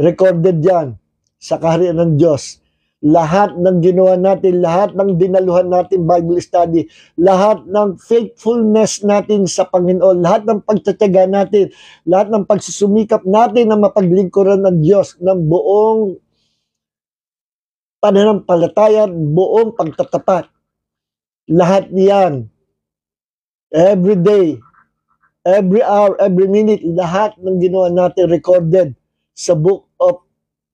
recorded yan sa kaharian ng Diyos. Lahat ng ginawa natin, lahat ng dinaluhan natin Bible study, lahat ng faithfulness natin sa Panginoon, lahat ng pagtataga natin, lahat ng pagsusumikap natin na mapaglingkuran ng Diyos ng buong pananampalataya, buong pagtatapat. Lahat yan, every day, every hour, every minute, lahat ng ginawa natin recorded sa Book of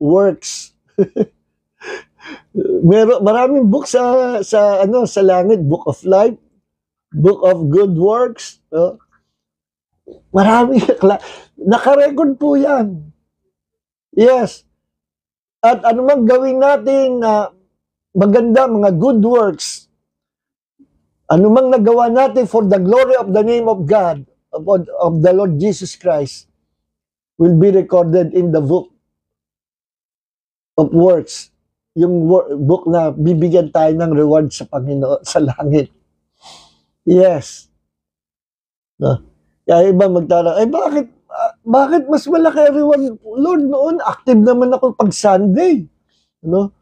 Works. Maraming book sa langit, Book of Life, Book of Good Works. Marami naka-record po 'yan. Yes. At anumang gawin natin na maganda, mga good works, anumang nagawa natin for the glory of the name of God, of the Lord Jesus Christ, will be recorded in the Book of Works, yung book na bibigyan tayo ng reward sa Panginoon sa langit. Yes. No? Kaya iba magtanong, bakit mas malaki reward? Lord, noon active naman ako pag Sunday. No?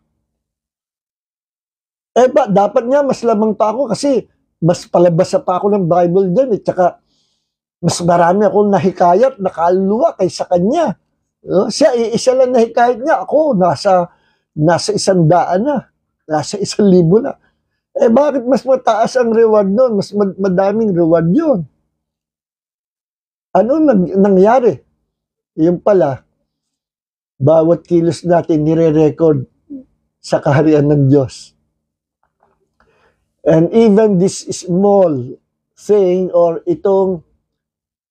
Dapat nga mas lamang pa ako kasi mas palabasa pa ako ng Bible dyan. Tsaka mas marami akong nahikayat, nakaluluwa kaysa kanya. No? Siya, isa lang nahikayat niya. Ako, nasa 100 na. Nasa 1,000 na. Bakit mas mataas ang reward nun? Mas madaming reward yun. Ano nangyari? Yung pala, bawat kilos natin nire-record sa kaharian ng Diyos. And even this small thing or itong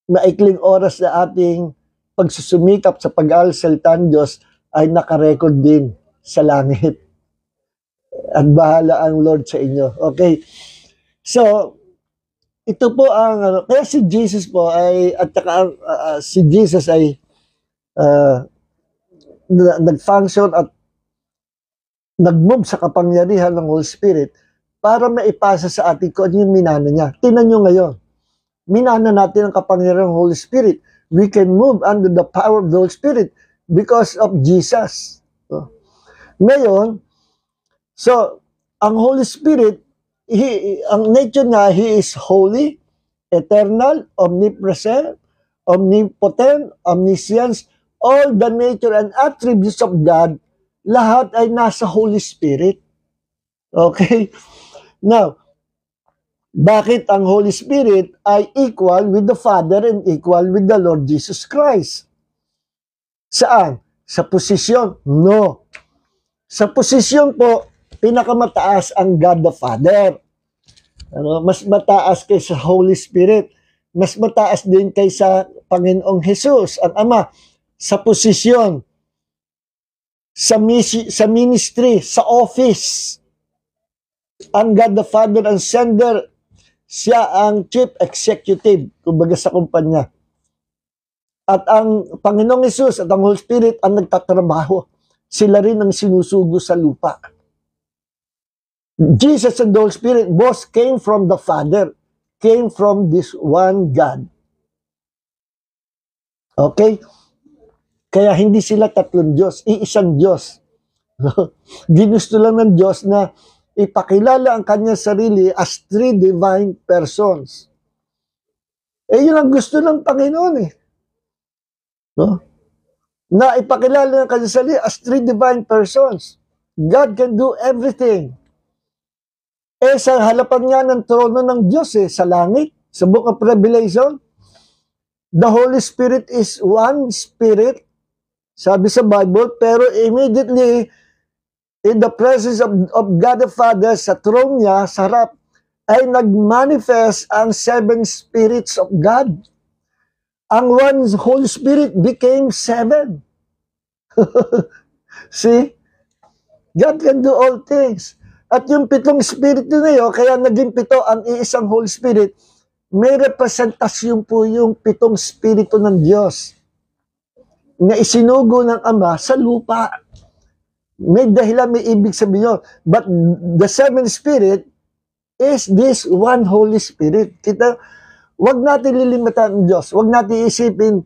maikling oras na ating pagsusumikap sa pag-aaral sa salita ng Diyos ay nakarecord din sa langit. At bahala ang Lord sa inyo. Okay. So, ito po ang kaya si Jesus po ay at saka si Jesus ay nag-function at nag-move sa kapangyarihan ng Holy Spirit para maipasa sa atin kung ano yung minana niya. Tingnan nyo ngayon. Minana natin ang kapangyarihan ng Holy Spirit. We can move under the power of the Holy Spirit because of Jesus. No? Ngayon, so, ang Holy Spirit, ang nature niya, He is holy, eternal, omnipresent, omnipotent, omniscience, all the nature and attributes of God, lahat ay nasa Holy Spirit. Okay? Now, bakit ang Holy Spirit ay equal with the Father and equal with the Lord Jesus Christ? Saan? Sa posisyon? No. Sa posisyon po, pinakamataas ang God the Father. Mas mataas kaysa Holy Spirit. Mas mataas din kaysa Panginoong Jesus, ang Ama. Sa posisyon, sa ministry, sa office. Ang God the Father ang sender, siya ang chief executive, kumbaga sa kumpanya. At ang Panginoong Jesus at ang Holy Spirit ang nagtatrabaho. Sila rin ang sinusugo sa lupa. Jesus and the Holy Spirit both came from the Father, came from this one God. Okay? Kaya hindi sila tatlong Diyos, iisang Diyos. Ginusto lang ng Diyos na ipakilala ang kanyang sarili as three divine persons. Yun ang gusto ng Panginoon eh. No? Na ipakilala ang kanyang sarili as three divine persons. God can do everything. Sa halapan nga ng trono ng Diyos sa langit, sa Book of Revelation, the Holy Spirit is one Spirit, sabi sa Bible, pero immediately, in the presence of God the Father, sa throne niya, sa harap, ay nag-manifest ang seven spirits of God. Ang one Holy Spirit became seven. See? God can do all things. At yung pitong spirito na yun, kaya naging pito ang iisang Holy Spirit, may representasyon po yung pitong spirito ng Diyos na isinugo ng Ama sa lupa. May dahilan, may ibig sabihin yun. But the seven spirit is this one Holy Spirit. Kita, wag natin lilimatan ang Diyos. Wag natin isipin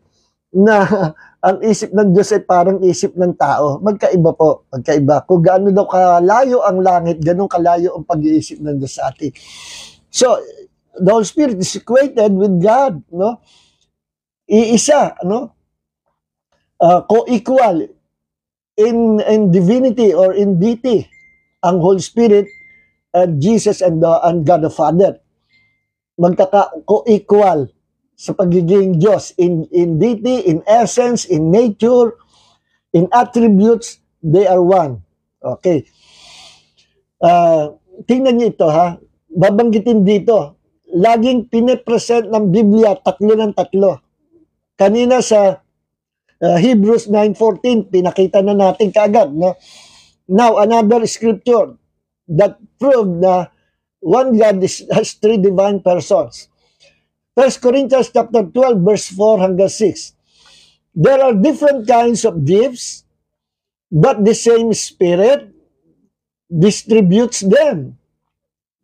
na ang isip ng Diyos ay parang isip ng tao. Magkaiba po. Magkaiba. Kung gaano daw kalayo ang langit, ganun kalayo ang pag-iisip ng Diyos sa atin. So, the Holy Spirit is equated with God. No? Iisa. No? Co-equal in divinity or in deity ang Holy Spirit and Jesus and God the Father. Magkaka-co-equal sa pagiging Diyos in deity, in essence, in nature, in attributes, they are one. Okay. Tingnan niyo ito ha. Babanggitin dito. Laging pinipresent ng Biblia tatlo ng tatlo. Kanina sa Hebrews 9:14, pinakita na natin kaagad. No? Now, another scripture that proved na one God has three divine persons. 1 Corinthians chapter 12, verse 4 hanggang 6. There are different kinds of gifts, but the same Spirit distributes them.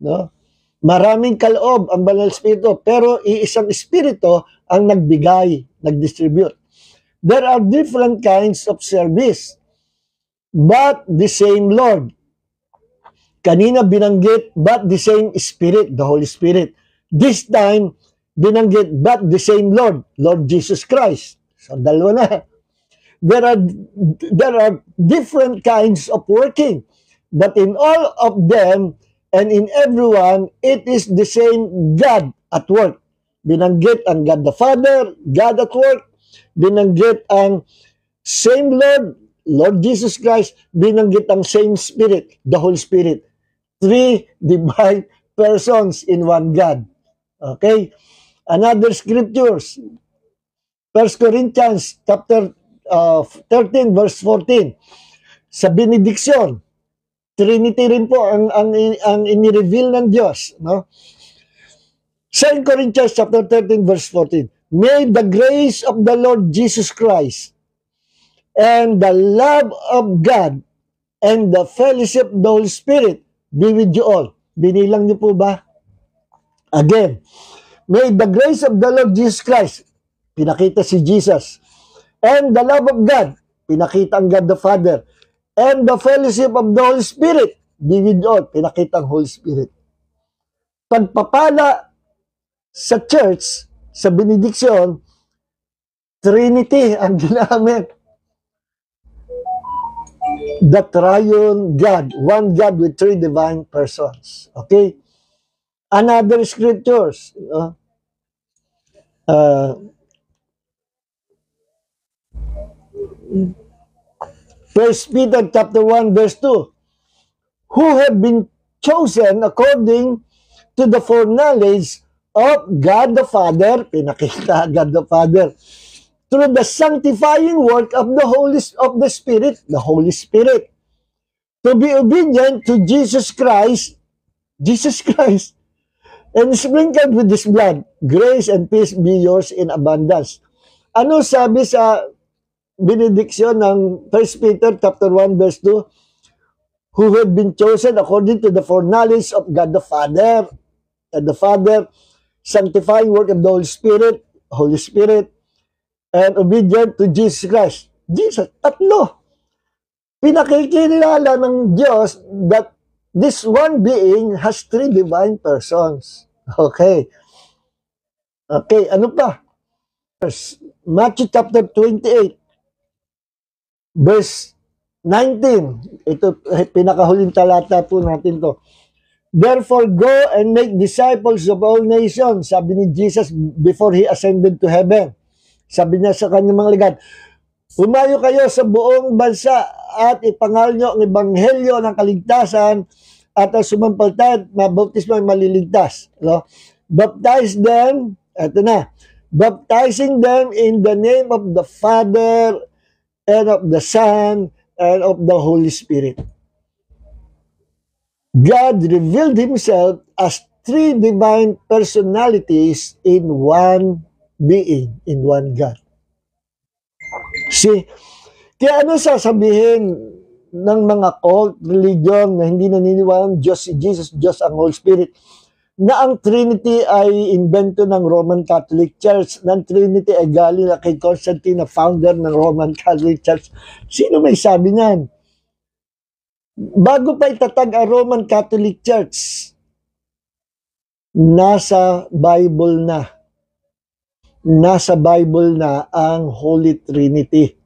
No? Maraming kaloob ang Banal Espiritu, pero iisang Espiritu ang nagbigay, nagdistribute. There are different kinds of service, but the same Lord. Kanina binanggit, but the same Spirit, the Holy Spirit. This time, binanggit, but the same Lord, Lord Jesus Christ. So, dalawa na. There are different kinds of working, but in all of them and in everyone, it is the same God at work. Binanggit ang God the Father, God at work. Binanggit ang same Lord, Lord Jesus Christ. Binanggit ang same Spirit, the Holy Spirit. Three divine persons in one God. Okay? Another scriptures. 1 Corinthians chapter 13 verse 14. Sa benediction, Trinity rin po ang inireveal ng Diyos, no? 2 Corinthians chapter 13 verse 14. May the grace of the Lord Jesus Christ and the love of God and the fellowship of the Holy Spirit be with you all. Binilang niyo po ba? Again, may the grace of the Lord Jesus Christ, pinakita si Jesus, and the love of God, pinakita ang God the Father, and the fellowship of the Holy Spirit be with you all. Pinakita ang Holy Spirit. Pagpapala sa church, sa benediction, Trinity ang ginamit. The triune God, one God with three divine persons. Okay? Another scriptures, First Peter chapter 1 verse 2, who have been chosen according to the foreknowledge of God the Father, pinakita God the Father, through the sanctifying work of the Spirit, the Holy Spirit, to be obedient to Jesus Christ, and sprinkled with His blood, grace and peace be yours in abundance. Ano sabi sa benediction ng 1 Peter chapter 1 verse 2? Who have been chosen according to the foreknowledge of God the Father, and the Father, sanctifying work of the Holy Spirit, and obedient to Jesus Christ. Jesus, tatlo. Pinakikilala ng Diyos that this one being has three divine persons. Okay. Okay, ano pa? Matthew chapter 28, verse 19. Ito, pinakahuling talata po natin to. Therefore, go and make disciples of all nations, sabi ni Jesus before He ascended to heaven. Sabi niya sa kanyang mga ligad, humayo kayo sa buong bansa at ipangaral nyo ang ebanghelyo ng kaligtasan at ang sumampalataya at mabautismo ay maliligtas. No? Baptize them, ito na, baptizing them in the name of the Father and of the Son and of the Holy Spirit. God revealed Himself as three divine personalities in one being, in one God. See, kaya ano sasabihin ng mga cult, religion na hindi naniniwalang Diyos si Jesus, Diyos ang Holy Spirit, na ang Trinity ay invento ng Roman Catholic Church, ng Trinity ay galing na kay Constantine, na founder ng Roman Catholic Church. Sino may sabi niyan? Bago pa itatag ang Roman Catholic Church, nasa Bible na ang Holy Trinity.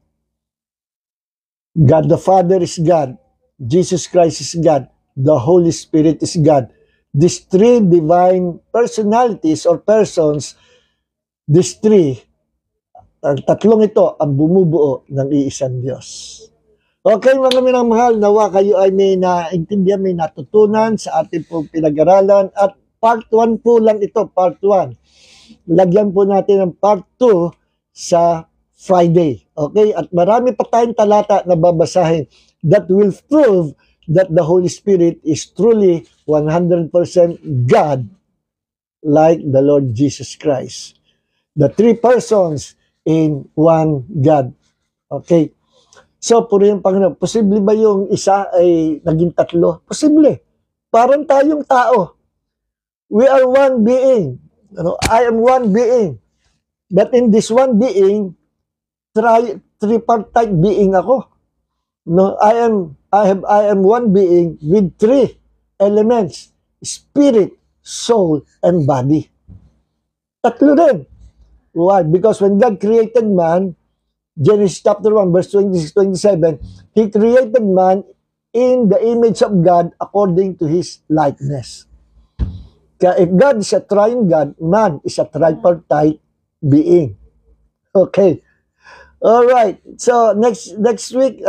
God the Father is God, Jesus Christ is God, the Holy Spirit is God. These three divine personalities or persons, these three, ang tatlong ito ang bumubuo ng iisang Diyos. Okay, mga minamahal, nawa kayo ay may naintindihan, may natutunan sa ating pong pinag-aralan, at part 1 po lang ito, part 1. Lagyan po natin ang part 2 sa Friday. Okay? At marami pa tayong talata na babasahin that will prove that the Holy Spirit is truly 100% God, like the Lord Jesus Christ. The three persons in one God. Okay? So, purihin Panginoon, posible ba yung isa ay naging tatlo? Posible. Parang tayong tao. We are one being. I am one being. But in this one being, tripartite being ako. No, I am one being with three elements: spirit, soul, and body. Tatlo din. Why? Because when God created man, Genesis chapter 1, verse 26-27, He created man in the image of God according to His likeness. Kaya if God is a triune God, man is a tripartite being. Okay. Alright. So, next week,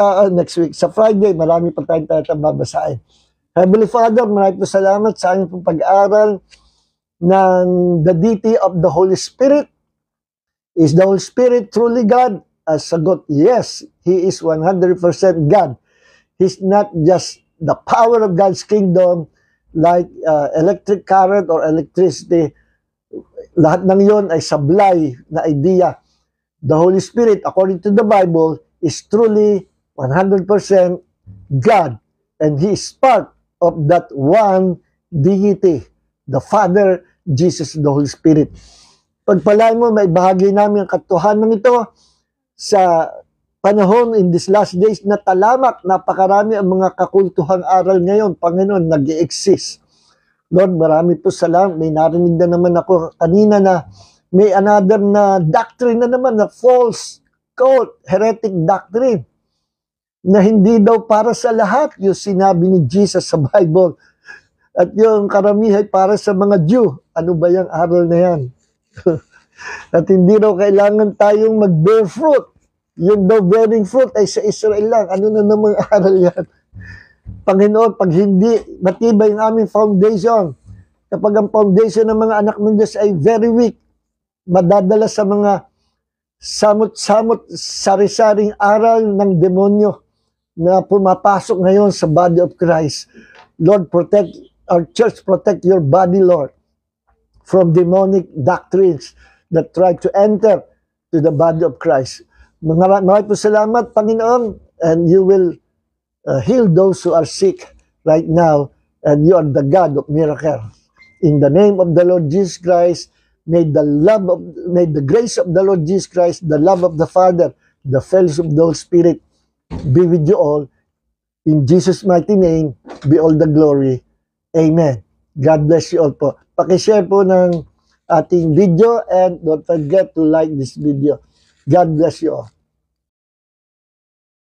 sa Friday, marami pa tayong babasahin. Heavenly Father, maraming po salamat sa inyong pong pag-aaral ng the deity of the Holy Spirit. Is the Holy Spirit truly God? As sagot, yes, He is 100% God. He's not just the power of God's kingdom like electric current or electricity. Lahat ng yon ay sablay na idea. The Holy Spirit, according to the Bible, is truly 100% God. And He is part of that one deity, the Father, Jesus, the Holy Spirit. Pagpalaan mo, may bahagi namin ang katotohanan ito sa panahon in these last days na talamak, napakarami ang mga kakultuhang aral ngayon, Panginoon, nag-i-exist. Lord, marami po salamat. May narinig na naman ako kanina na may another na doctrine na naman, na false cult, heretic doctrine, na hindi daw para sa lahat yung sinabi ni Jesus sa Bible. At yung karamihan para sa mga Jew. Ano ba yung aral na yan? At hindi daw kailangan tayong mag-bear fruit. Yung daw bearing fruit ay sa Israel lang. Ano na namang aral yan? Panginoon, pag hindi matibay ang aming foundation, kapag ang foundation ng mga anak ng Diyos ay very weak, madadala sa mga samot-samot, sari-saring aral ng demonyo na pumapasok ngayon sa body of Christ. Lord, protect our church, protect your body, Lord, from demonic doctrines that try to enter to the body of Christ. Maraming po salamat, Panginoon, and you will heal those who are sick right now, and you are the God of miracles. In the name of the Lord Jesus Christ, may the grace of the Lord Jesus Christ, the love of the Father, the fellowship of the Holy Spirit be with you all. In Jesus' mighty name, be all the glory. Amen. God bless you all po. Pakishare po ng ating video and don't forget to like this video. God bless you all.